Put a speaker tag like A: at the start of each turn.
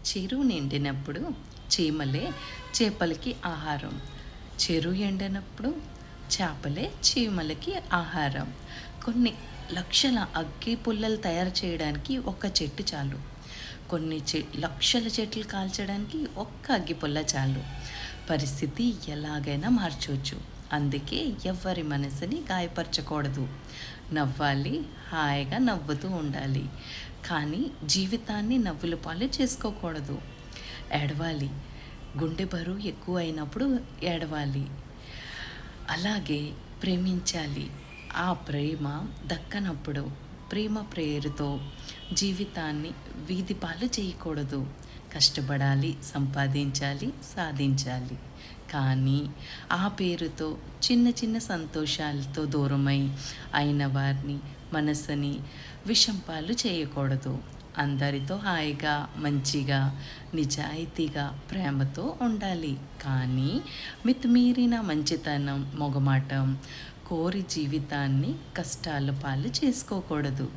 A: చెరువు నిండినప్పుడు చీమలే చేపలకి ఆహారం. చెరువు ఎండినప్పుడు చేపలే చీమలకి ఆహారం. కొన్ని లక్షల అగ్గి పుల్లలు తయారు చేయడానికి ఒక్క చెట్టు చాలు. కొన్ని లక్షల చెట్లు కాల్చడానికి ఒక్క అగ్గి పుల్ల చాలు. పరిస్థితి ఎలాగైనా మార్చవచ్చు. అందుకే ఎవ్వరి మనసుని గాయపరచకూడదు. నవ్వాలి, హాయిగా నవ్వుతూ ఉండాలి. కానీ జీవితాన్ని నవ్వుల పాలు చేసుకోకూడదు. ఏడవాలి, గుండె బరువు ఎక్కువ అయినప్పుడు ఏడవాలి. అలాగే ప్రేమించాలి. ఆ ప్రేమ దక్కనప్పుడు ప్రేమ ప్రేరుతో జీవితాన్ని వీధి పాలు చేయకూడదు. కష్టపడాలి, సంపాదించాలి, సాధించాలి. కానీ ఆ పేరుతో చిన్న చిన్న సంతోషాలతో దూరమై అయిన వారిని మనసుని విషం పాలు చేయకూడదు. అందరితో హాయిగా, మంచిగా, నిజాయితీగా, ప్రేమతో ఉండాలి. కానీ మితిమీరిన మంచితనం, మొగమాటం కోరి జీవితాన్ని కష్టాల పాలు చేసుకోకూడదు.